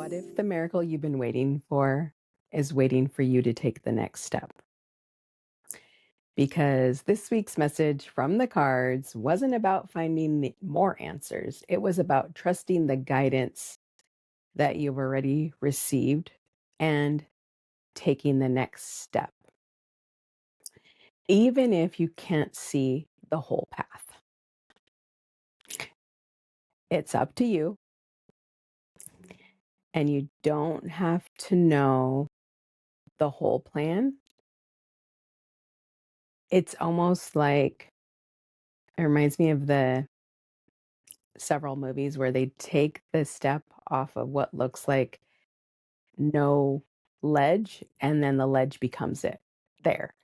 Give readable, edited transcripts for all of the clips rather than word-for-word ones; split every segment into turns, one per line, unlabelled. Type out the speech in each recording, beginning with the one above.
What if the miracle you've been waiting for is waiting for you to take the next step? Because this week's message from the cards wasn't about finding more answers, it was about trusting the guidance that you've already received and taking the next step, even if you can't see the whole path. It's up to you, and you don't have to know the whole plan. It's almost like it reminds me of the several movies where they take the step off of what looks like no ledge, and then the ledge becomes it there.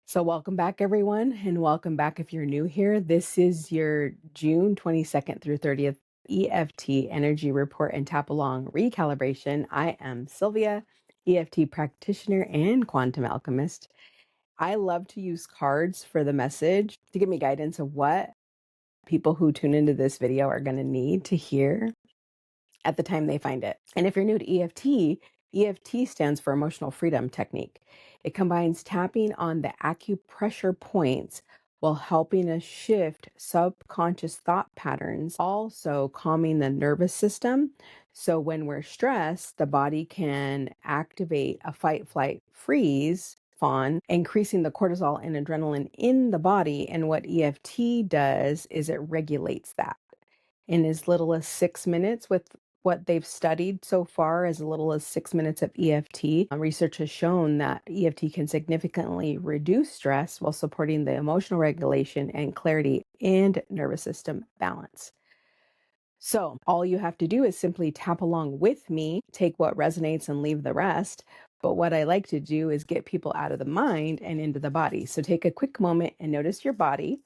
So, welcome back, everyone, and welcome back if you're new here. This is your June 22nd through 30th EFT Energy Report and Tap Along Recalibration. I am Sylvia, EFT practitioner and quantum alchemist. I love to use cards for the message to give me guidance of what people who tune into this video are going to need to hear at the time they find it. And if you're new to EFT, EFT stands for Emotional Freedom Technique. It combines tapping on the acupressure points while helping us shift subconscious thought patterns, also calming the nervous system. So when we're stressed, the body can activate a fight, flight, freeze fawn, increasing the cortisol and adrenaline in the body. And what EFT does is it regulates that in as little as 6 minutes. With what they've studied so far, as little as 6 minutes of EFT, research has shown that EFT can significantly reduce stress while supporting the emotional regulation and clarity and nervous system balance. So all you have to do is simply tap along with me, take what resonates and leave the rest. But what I like to do is get people out of the mind and into the body. So take a quick moment and notice your body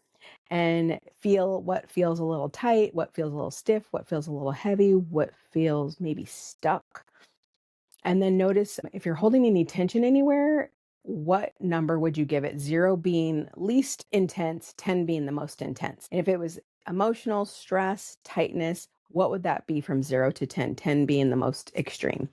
and feel what feels a little tight, what feels a little stiff, what feels a little heavy, what feels maybe stuck. And then notice if you're holding any tension anywhere, what number would you give it? 0 being least intense, 10 being the most intense. And if it was emotional, stress, tightness, what would that be from 0 to 10? 10 being the most extreme.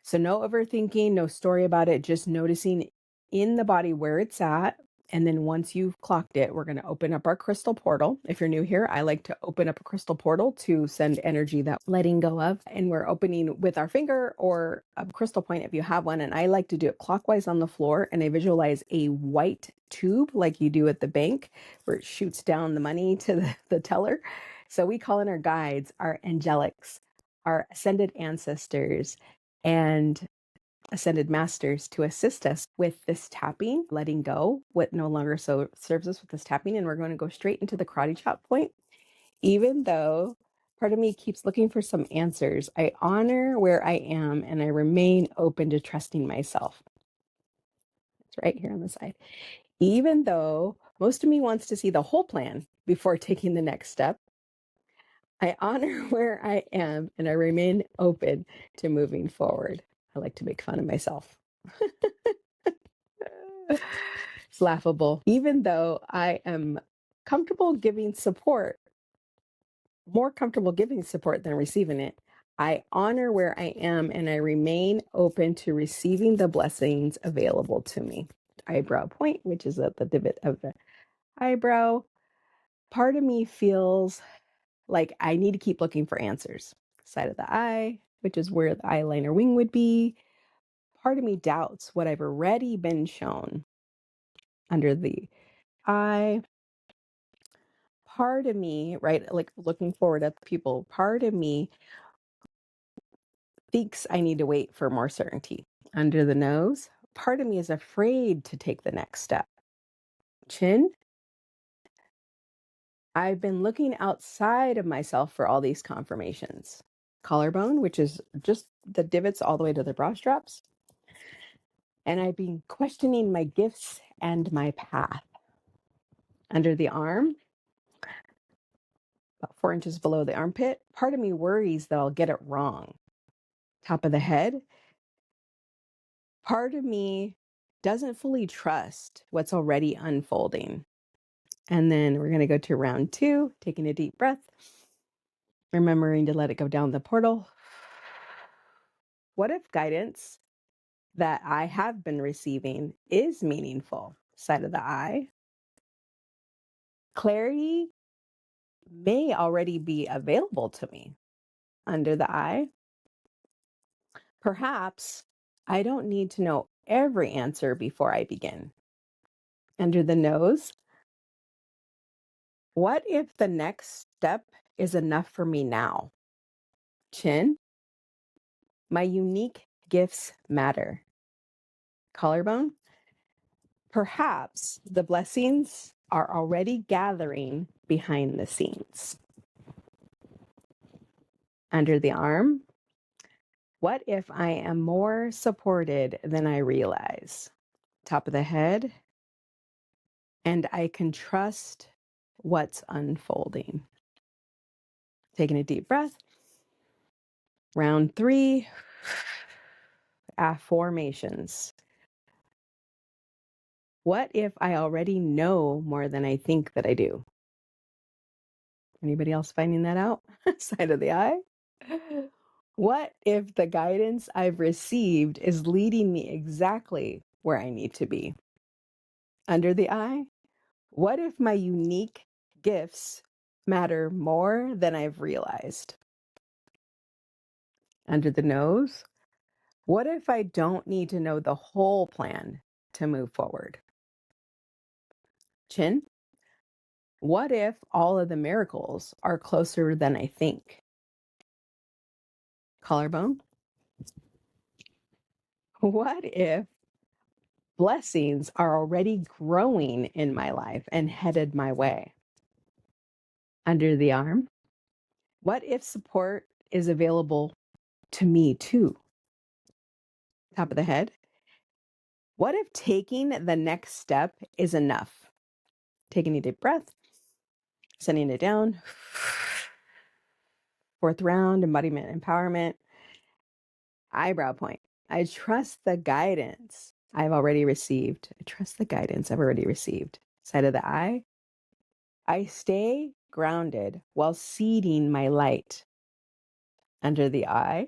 So no overthinking, no story about it, just noticing in the body where it's at. And then once you've clocked it, we're going to open up our crystal portal. If you're new here, I like to open up a crystal portal to send energy that letting go of. And we're opening with our finger or a crystal point if you have one. And I like to do it clockwise on the floor. And I visualize a white tube like you do at the bank where it shoots down the money to the teller. So we call in our guides, our angelics, our ascended ancestors, and ascended masters to assist us with this tapping, letting go what no longer serves us with this tapping. And we're going to go straight into the karate chop point. Even though part of me keeps looking for some answers, I honor where I am and I remain open to trusting myself. It's right here on the side. Even though most of me wants to see the whole plan before taking the next step, I honor where I am and I remain open to moving forward. I like to make fun of myself. It's laughable. Even though I am comfortable giving support, more comfortable giving support than receiving it, I honor where I am and I remain open to receiving the blessings available to me. Eyebrow point, which is at the divot of the eyebrow. Part of me feels like I need to keep looking for answers. Side of the eye, which is where the eyeliner wing would be. Part of me doubts what I've already been shown under the eye. Part of me, right, like looking forward at the people, part of me thinks I need to wait for more certainty. Under the nose, part of me is afraid to take the next step. Chin, I've been looking outside of myself for all these confirmations. Collarbone, which is just the divots all the way to the bra straps. And I've been questioning my gifts and my path. Under the arm, about 4 inches below the armpit, part of me worries that I'll get it wrong. Top of the head, part of me doesn't fully trust what's already unfolding. And then we're going to go to round 2, taking a deep breath, remembering to let it go down the portal. What if guidance that I have been receiving is meaningful? Side of the eye. Clarity may already be available to me. Under the eye. Perhaps I don't need to know every answer before I begin. Under the nose. What if the next step is enough for me now? Chin. My unique gifts matter. Collarbone. Perhaps the blessings are already gathering behind the scenes. Under the arm. What if I am more supported than I realize? Top of the head. And I can trust what's unfolding. Taking a deep breath. Round 3, affirmations. What if I already know more than I think that I do? Anybody else finding that out? Side of the eye. What if the guidance I've received is leading me exactly where I need to be? Under the eye. What if my unique gifts matter more than I've realized? Under the nose. What if I don't need to know the whole plan to move forward? Chin. What if all of the miracles are closer than I think? Collarbone. What if blessings are already growing in my life and headed my way? Under the arm. What if support is available to me too? Top of the head. What if taking the next step is enough? Taking a deep breath, sending it down. 4th round, embodiment empowerment. Eyebrow point. I trust the guidance I've already received. I trust the guidance I've already received. Side of the eye. I stay grounded while seeding my light. Under the eye.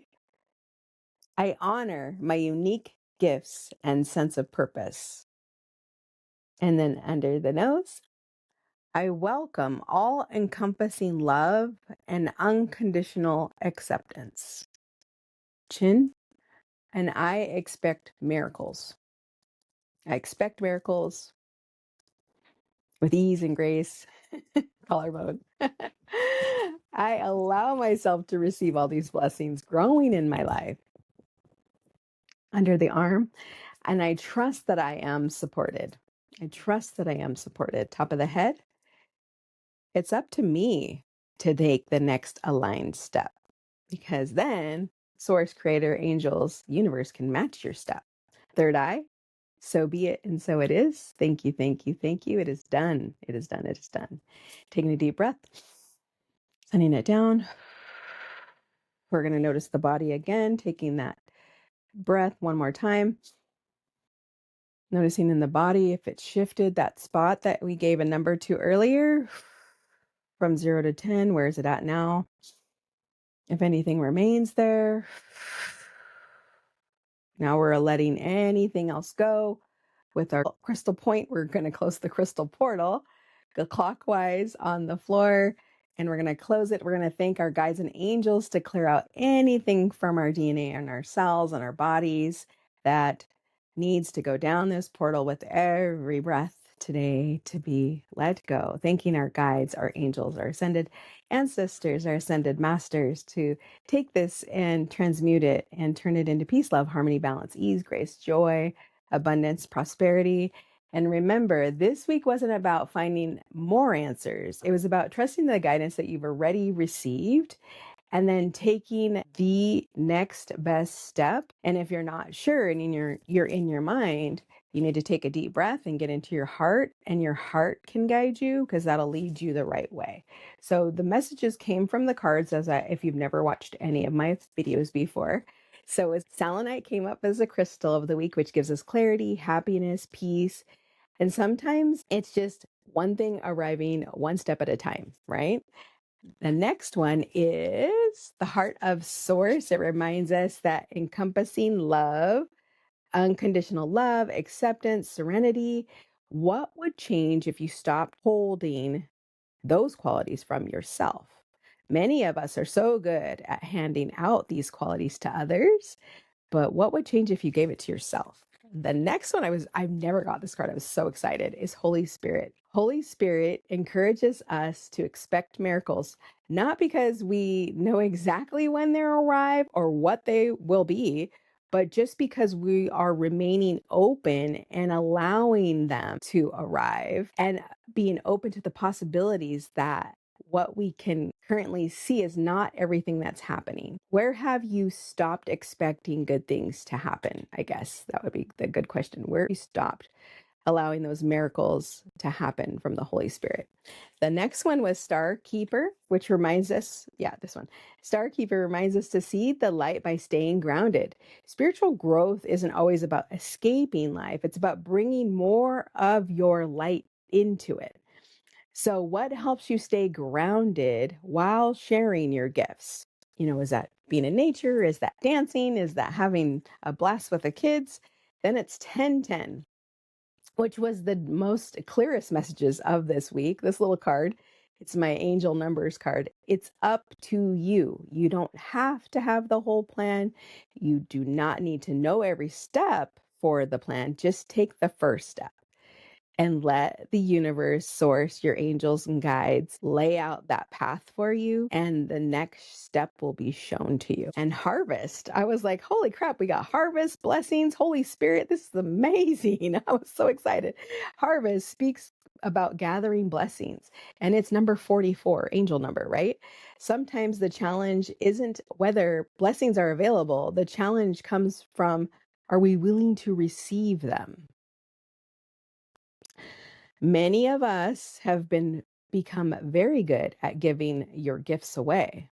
I honor my unique gifts and sense of purpose. And then under the nose. I welcome all encompassing love and unconditional acceptance. Chin. And I expect miracles. I expect miracles with ease and grace. Collarbone. I allow myself to receive all these blessings growing in my life. Under the arm. And I trust that I am supported. I trust that I am supported. Top of the head. It's up to me to take the next aligned step, because then source, creator, angels, universe can match your step. Third eye. So be it, and so it is. Thank you, thank you, thank you. It is done. It is done. It is done. Taking a deep breath, sending it down. We're going to notice the body again, taking that breath one more time. Noticing in the body if it shifted that spot that we gave a number to earlier from 0 to 10. Where is it at now? If anything remains there. Now we're letting anything else go. With our crystal point, we're going to close the crystal portal, go clockwise on the floor, and we're going to close it. We're going to thank our guides and angels to clear out anything from our DNA and our cells and our bodies that needs to go down this portal with every breath today to be let go. Thanking our guides, our angels, our ascended ancestors, our ascended masters to take this and transmute it and turn it into peace, love, harmony, balance, ease, grace, joy, abundance, prosperity. And remember, this week wasn't about finding more answers. It was about trusting the guidance that you've already received and then taking the next best step. And if you're not sure and you're in your mind, you need to take a deep breath and get into your heart, and your heart can guide you because that'll lead you the right way. So the messages came from the cards, if you've never watched any of my videos before. So selenite came up as a crystal of the week, which gives us clarity, happiness, peace. And sometimes it's just one thing arriving one step at a time, right? The next one is the heart of source. It reminds us that encompassing love, unconditional love, acceptance, serenity. What would change if you stopped holding those qualities from yourself? Many of us are so good at handing out these qualities to others, but what would change if you gave it to yourself? The next one I've never got this card. I was so excited is Holy Spirit. Holy Spirit encourages us to expect miracles, not because we know exactly when they'll arrive or what they will be, but just because we are remaining open and allowing them to arrive and being open to the possibilities that what we can currently see is not everything that's happening. Where have you stopped expecting good things to happen? I guess that would be the good question. Where have you stopped allowing those miracles to happen from the Holy Spirit? The next one was Star Keeper, which reminds us, this one. Star Keeper reminds us to see the light by staying grounded. Spiritual growth isn't always about escaping life, it's about bringing more of your light into it. So, what helps you stay grounded while sharing your gifts? Is that being in nature? Is that dancing? Is that having a blast with the kids? Then it's 1010, which was the most clearest messages of this week. This little card, it's my angel numbers card. It's up to you. You don't have to have the whole plan. You do not need to know every step for the plan. Just take the first step and let the universe, source, your angels and guides lay out that path for you. And the next step will be shown to you. And harvest, I was like, holy crap, we got harvest, blessings, Holy Spirit. This is amazing. I was so excited. Harvest speaks about gathering blessings, and it's number 44, angel number, right? Sometimes the challenge isn't whether blessings are available. The challenge comes from, are we willing to receive them? Many of us have become very good at giving your gifts away,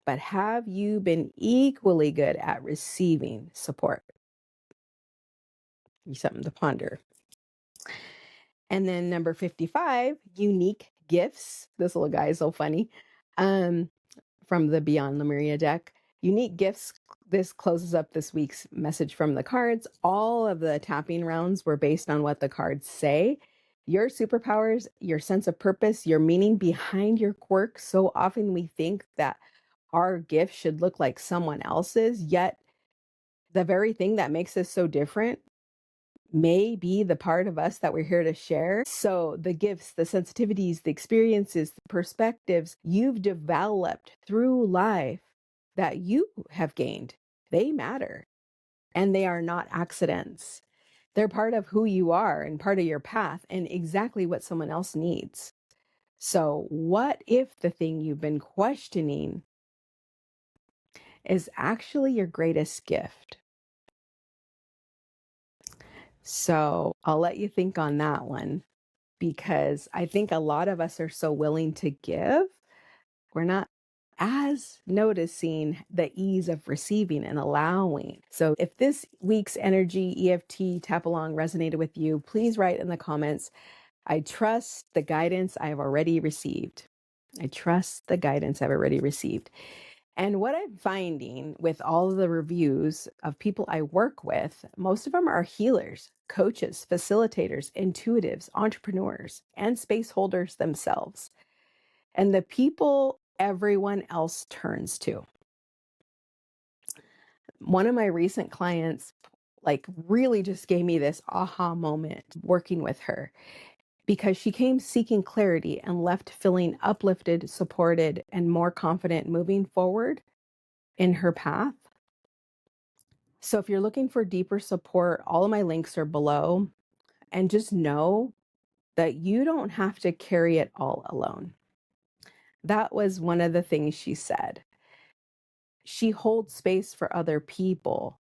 but have you been equally good at receiving support? Something to ponder. And then number 55, unique gifts. This little guy is so funny. From the Beyond Lemuria deck. Unique gifts. This closes up this week's message from the cards. All of the tapping rounds were based on what the cards say. Your superpowers, your sense of purpose, your meaning behind your quirk. So often we think that our gift should look like someone else's, yet the very thing that makes us so different may be the part of us that we're here to share. So the gifts, the sensitivities, the experiences, the perspectives you've developed through life that you have gained, they matter, and they are not accidents. They're part of who you are and part of your path and exactly what someone else needs. So what if the thing you've been questioning is actually your greatest gift? So I'll let you think on that one, because I think a lot of us are so willing to give. We're not as noticing the ease of receiving and allowing. So if this week's energy EFT tap along resonated with you, please write in the comments, I trust the guidance I have already received. I trust the guidance I've already received. And what I'm finding with all of the reviews of people I work with, most of them are healers, coaches, facilitators, intuitives, entrepreneurs, and space holders themselves. And the people everyone else turns to. One of my recent clients, really just gave me this aha moment working with her, because she came seeking clarity and left feeling uplifted, supported, and more confident moving forward in her path. So if you're looking for deeper support, all of my links are below. And just know that you don't have to carry it all alone. That was one of the things she said. She holds space for other people,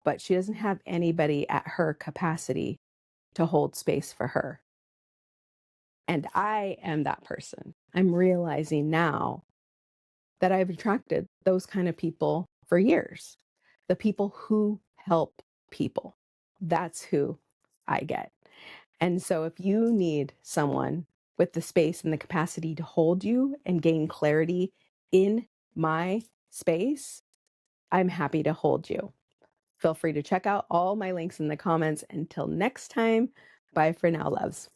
but she doesn't have anybody at her capacity to hold space for her. And I am that person. I'm realizing now that I've attracted those kind of people for years. The people who help people. That's who I get. And so if you need someone with the space and the capacity to hold you and gain clarity in my space, I'm happy to hold you. Feel free to check out all my links in the comments. Until next time, bye for now, loves.